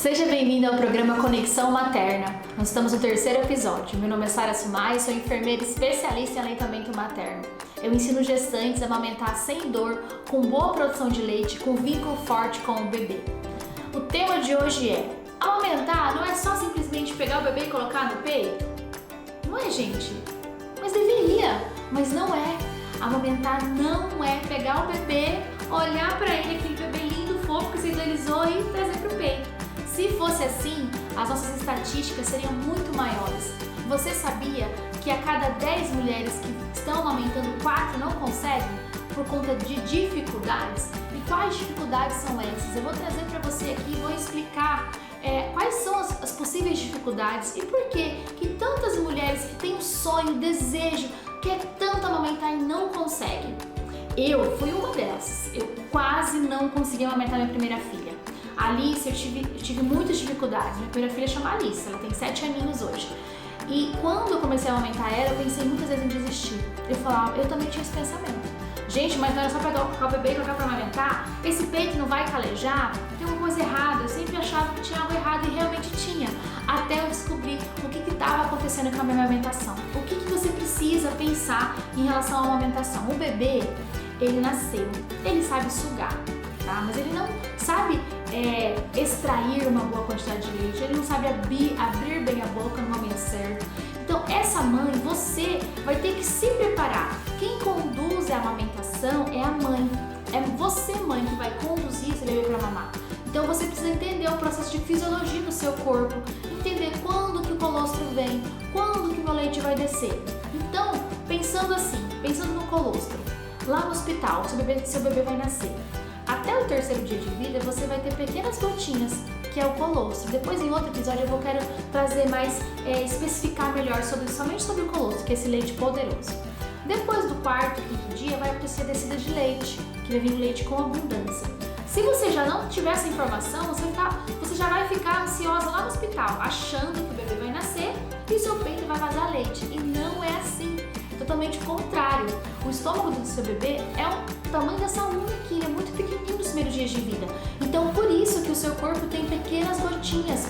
Seja bem-vindo ao programa Conexão Materna. Nós estamos no terceiro episódio. Meu nome é Sara Sumai, sou enfermeira especialista em aleitamento materno. Eu ensino gestantes a amamentar sem dor, com boa produção de leite, com vínculo forte com o bebê. O tema de hoje é: amamentar não é só simplesmente pegar o bebê e colocar no peito? Não é, gente? Mas deveria, mas não é. Amamentar não é pegar o bebê, olhar pra ele, aquele bebê lindo, fofo que você idealizou e trazer pro peito. Se fosse assim, as nossas estatísticas seriam muito maiores. Você sabia que a cada 10 mulheres que estão amamentando, 4 não conseguem por conta de dificuldades? E quais dificuldades são essas? Eu vou trazer para você aqui e vou explicar quais são as possíveis dificuldades e por que tantas mulheres que têm um sonho, desejo, quer tanto amamentar e não conseguem. Eu fui uma dessas. Eu quase não consegui amamentar minha primeira filha. A Alice, eu tive muitas dificuldades. Minha primeira filha chama Alice, ela tem 7 aninhos hoje. E quando eu comecei a amamentar ela, eu pensei muitas vezes em desistir. Eu falava, eu também tinha esse pensamento. Gente, mas não é só pegar o bebê e colocar pra amamentar? Esse peito não vai calejar? Tem uma coisa errada. Eu sempre achava que tinha algo errado e realmente tinha. Até eu descobrir o que estava acontecendo com a minha amamentação. O que você precisa pensar em relação à amamentação? O bebê, ele nasceu, ele sabe sugar, tá? Mas ele não sabe extrair uma boa quantidade de leite, ele não sabe abrir bem a boca no momento certo. Então essa mãe, você vai ter que se preparar. Quem conduz a amamentação é a mãe. É você, mãe, que vai conduzir esse bebê para mamar. Então você precisa entender o processo de fisiologia do seu corpo, entender quando que o colostro vem, quando que o meu leite vai descer. Então, pensando assim, pensando no colostro, lá no hospital, seu bebê vai nascer. Até o 3º dia de vida, você vai ter pequenas gotinhas, que é o colostro. Depois, em outro episódio, eu quero trazer mais, especificar melhor somente sobre o colostro, que é esse leite poderoso. Depois do 4º, 5º dia, vai acontecer a descida de leite, que vai vir leite com abundância. Se você já não tiver essa informação, você já vai ficar ansiosa lá no hospital, achando que o bebê vai nascer e o seu peito vai vazar leite. E não é assim. Totalmente contrário. O estômago do seu bebê é o tamanho dessa unha aqui, ele é muito pequenininho nos primeiros dias de vida. Então, por isso que o seu corpo tem pequenas gotinhas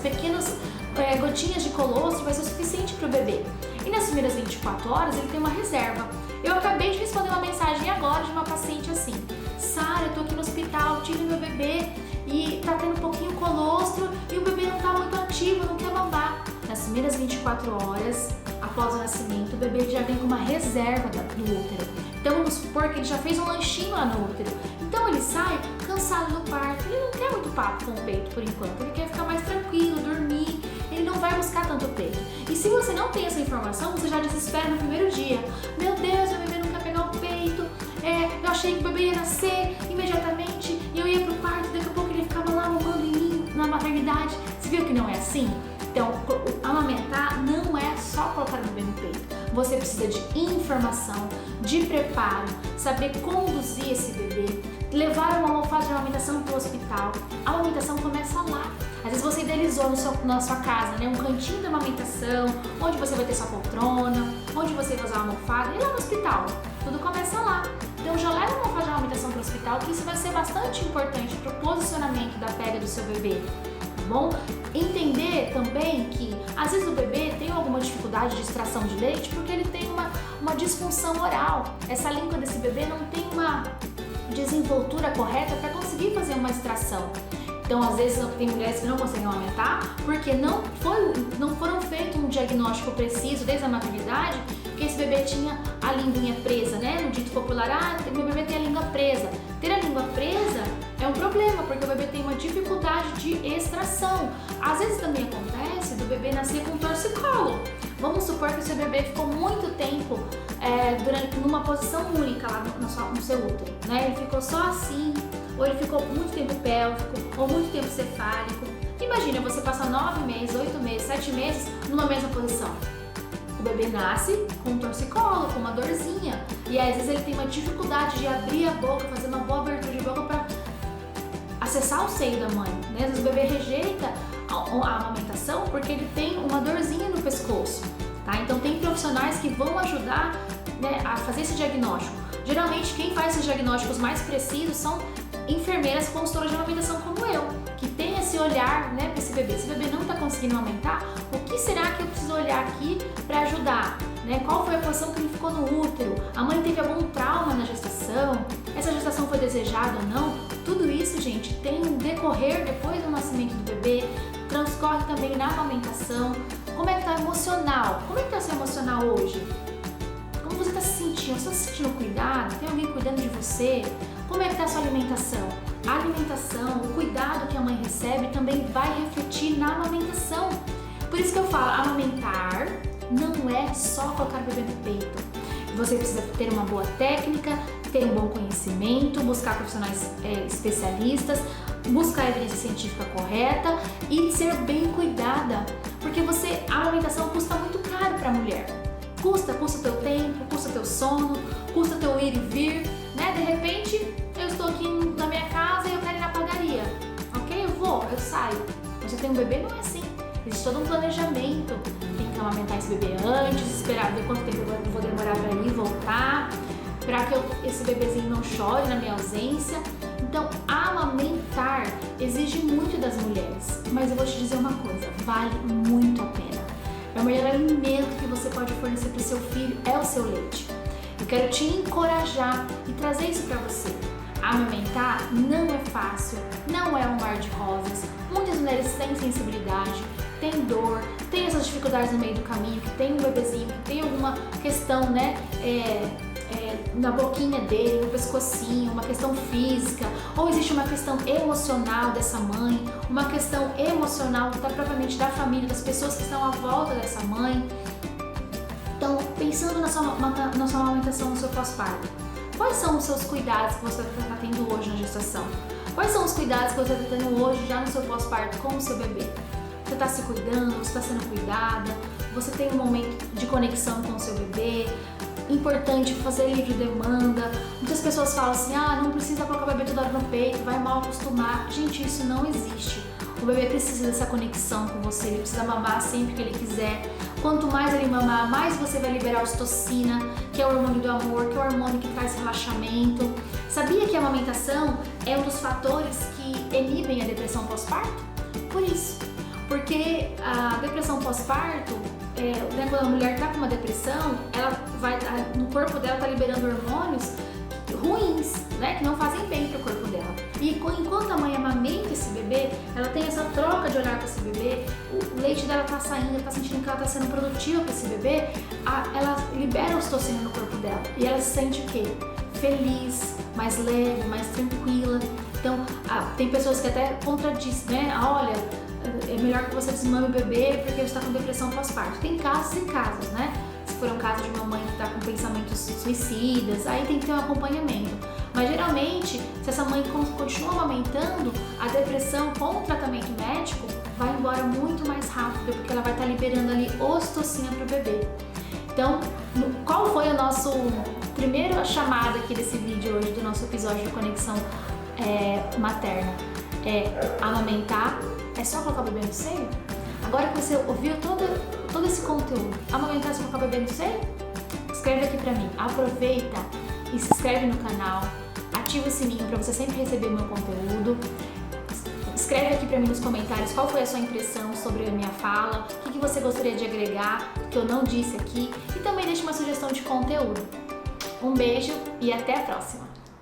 de colostro, vai ser o suficiente para o bebê. E nas primeiras 24 horas, ele tem uma reserva. Eu acabei de responder uma mensagem agora de uma paciente assim: Sara, eu tô aqui no hospital, tive meu bebê e tá tendo um pouquinho colostro e o bebê não tá muito ativo, não quer mamar. Nas primeiras 24 horas, após o nascimento, o bebê já vem com uma reserva do útero. Então vamos supor que ele já fez um lanchinho lá no útero. Então ele sai cansado do parto, ele não quer muito papo com o peito por enquanto, ele quer ficar mais tranquilo, dormir, ele não vai buscar tanto peito. E se você não tem essa informação, você já desespera no primeiro dia. Meu Deus, meu bebê não quer pegar o peito, eu achei que o bebê ia nascer imediatamente e eu ia pro parto, daqui a pouco ele ficava lá mamando em mim na maternidade. Você viu que não é assim? Então, amamentar não é só colocar o bebê no peito. Você precisa de informação, de preparo, saber conduzir esse bebê, levar uma almofada de amamentação para o hospital. A amamentação começa lá. Às vezes você idealizou na sua casa, né, um cantinho de amamentação, onde você vai ter sua poltrona, onde você vai usar uma almofada, e lá no hospital. Tudo começa lá. Então já leva uma almofada de amamentação para o hospital, que isso vai ser bastante importante para o posicionamento da pega do seu bebê. Bom, entender também que às vezes o bebê tem alguma dificuldade de extração de leite porque ele tem uma disfunção oral. Essa língua desse bebê não tem uma desenvoltura correta para conseguir fazer uma extração. Então, às vezes, tem mulheres que não conseguem amamentar porque não foram feito um diagnóstico preciso desde a maternidade, que esse bebê tinha a linguinha presa, né? No dito popular, meu bebê tem a língua presa. Ter a língua presa é um problema, porque o bebê tem uma dificuldade de extração. Às vezes também acontece do bebê nascer com torcicolo. Vamos supor que o seu bebê ficou muito tempo numa posição única lá no seu útero, né? Ele ficou só assim, ou ele ficou muito tempo pélvico, ou muito tempo cefálico. Imagina você passar 9 meses, 8 meses, 7 meses numa mesma posição. O bebê nasce com um torcicolo, com uma dorzinha, e às vezes ele tem uma dificuldade de abrir a boca, fazer uma boa abertura de boca para acessar o seio da mãe, né? Às vezes o bebê rejeita a amamentação porque ele tem uma dorzinha no pescoço, tá? Então tem profissionais que vão ajudar, né, a fazer esse diagnóstico. Geralmente quem faz esses diagnósticos mais precisos são enfermeiras consultoras de amamentação como eu, que tem esse esse olhar, né, para esse bebê. Esse bebê não está conseguindo amamentar, o que será que eu preciso olhar aqui para ajudar? Né? Qual foi a posição que ele ficou no útero? A mãe teve algum trauma na gestação? Essa gestação foi desejada ou não? Tudo isso, gente, tem um decorrer depois do nascimento do bebê, transcorre também na amamentação. Como é que está o emocional? Como é que está o seu emocional hoje? Como você está se sentindo? Você está se sentindo cuidado? Tem alguém cuidando de você? Como é que está a sua alimentação? A alimentação, o cuidado que a mãe recebe também vai refletir na amamentação. Por isso que eu falo, amamentar não é só colocar o bebê no peito. Você precisa ter uma boa técnica, ter um bom conhecimento, buscar profissionais especialistas, buscar a evidência científica correta e ser bem cuidada. Porque a amamentação custa muito caro para a mulher. Custa o teu tempo, custa o teu sono, custa o teu ir e vir, né? De repente, eu estou aqui na minha casa e eu quero ir na padaria. Ok? Eu saio. Você tem um bebê, não é assim. Existe todo um planejamento. Tem que amamentar esse bebê antes, esperar ver quanto tempo eu vou demorar para ir e voltar, para que esse bebezinho não chore na minha ausência. Então, amamentar exige muito das mulheres. Mas eu vou te dizer uma coisa, vale muito a pena. É o melhor alimento que você pode fornecer para o seu filho, é o seu leite. Eu quero te encorajar e trazer isso para você. Amamentar não é fácil, não é um mar de rosas. Muitas mulheres têm sensibilidade, têm dor, têm essas dificuldades no meio do caminho, que tem um bebezinho, que tem alguma questão, né, na boquinha dele, no pescocinho, uma questão física, ou existe uma questão emocional dessa mãe, uma questão emocional propriamente da família, das pessoas que estão à volta dessa mãe. Então, pensando na sua amamentação, no seu pós-parto, quais são os seus cuidados que você está tendo hoje na gestação? Quais são os cuidados que você está tendo hoje já no seu pós-parto com o seu bebê? Você está se cuidando? Você está sendo cuidada? Você tem um momento de conexão com o seu bebê? Importante fazer livre demanda. Muitas pessoas falam assim, não precisa colocar o bebê toda hora no peito, vai mal acostumar. Gente, isso não existe. O bebê precisa dessa conexão com você, ele precisa mamar sempre que ele quiser. Quanto mais ele mamar, mais você vai liberar a ocitocina, que é o hormônio do amor, que é o hormônio que traz relaxamento. Sabia que a amamentação é um dos fatores que inibem a depressão pós-parto? Por isso. Porque a depressão pós-parto, quando a mulher está com uma depressão, no corpo dela está liberando hormônios ruins, né, que não fazem bem para o corpo dela. E enquanto a mãe amamenta esse bebê, ela tem essa troca de olhar com esse bebê, o leite dela está saindo, está sentindo que ela está sendo produtiva para esse bebê, ela libera ocitocina no corpo dela e ela se sente o quê? Feliz, mais leve, mais tranquila. Então, tem pessoas que até contradizem, né? Olha, é melhor que você desmame o bebê porque você está com depressão pós-parto. Tem casos e casos, né? Se for um caso de uma mãe que está com pensamentos suicidas, aí tem que ter um acompanhamento. Mas geralmente, se essa mãe continua amamentando, a depressão com o tratamento médico vai embora muito mais rápido, porque ela vai estar liberando ali ocitocina para o bebê. Então, qual foi a nossa primeira chamada aqui desse vídeo hoje, do nosso episódio de conexão materna? Amamentar é só colocar o bebê no seio? Agora que você ouviu todo esse conteúdo, amamentar é só colocar o bebê no seio? Escreve aqui pra mim, aproveita e se inscreve no canal, ativa o sininho para você sempre receber o meu conteúdo. Escreve aqui pra mim nos comentários qual foi a sua impressão sobre a minha fala, o que você gostaria de agregar, que eu não disse aqui, e também deixe uma sugestão de conteúdo. Um beijo e até a próxima!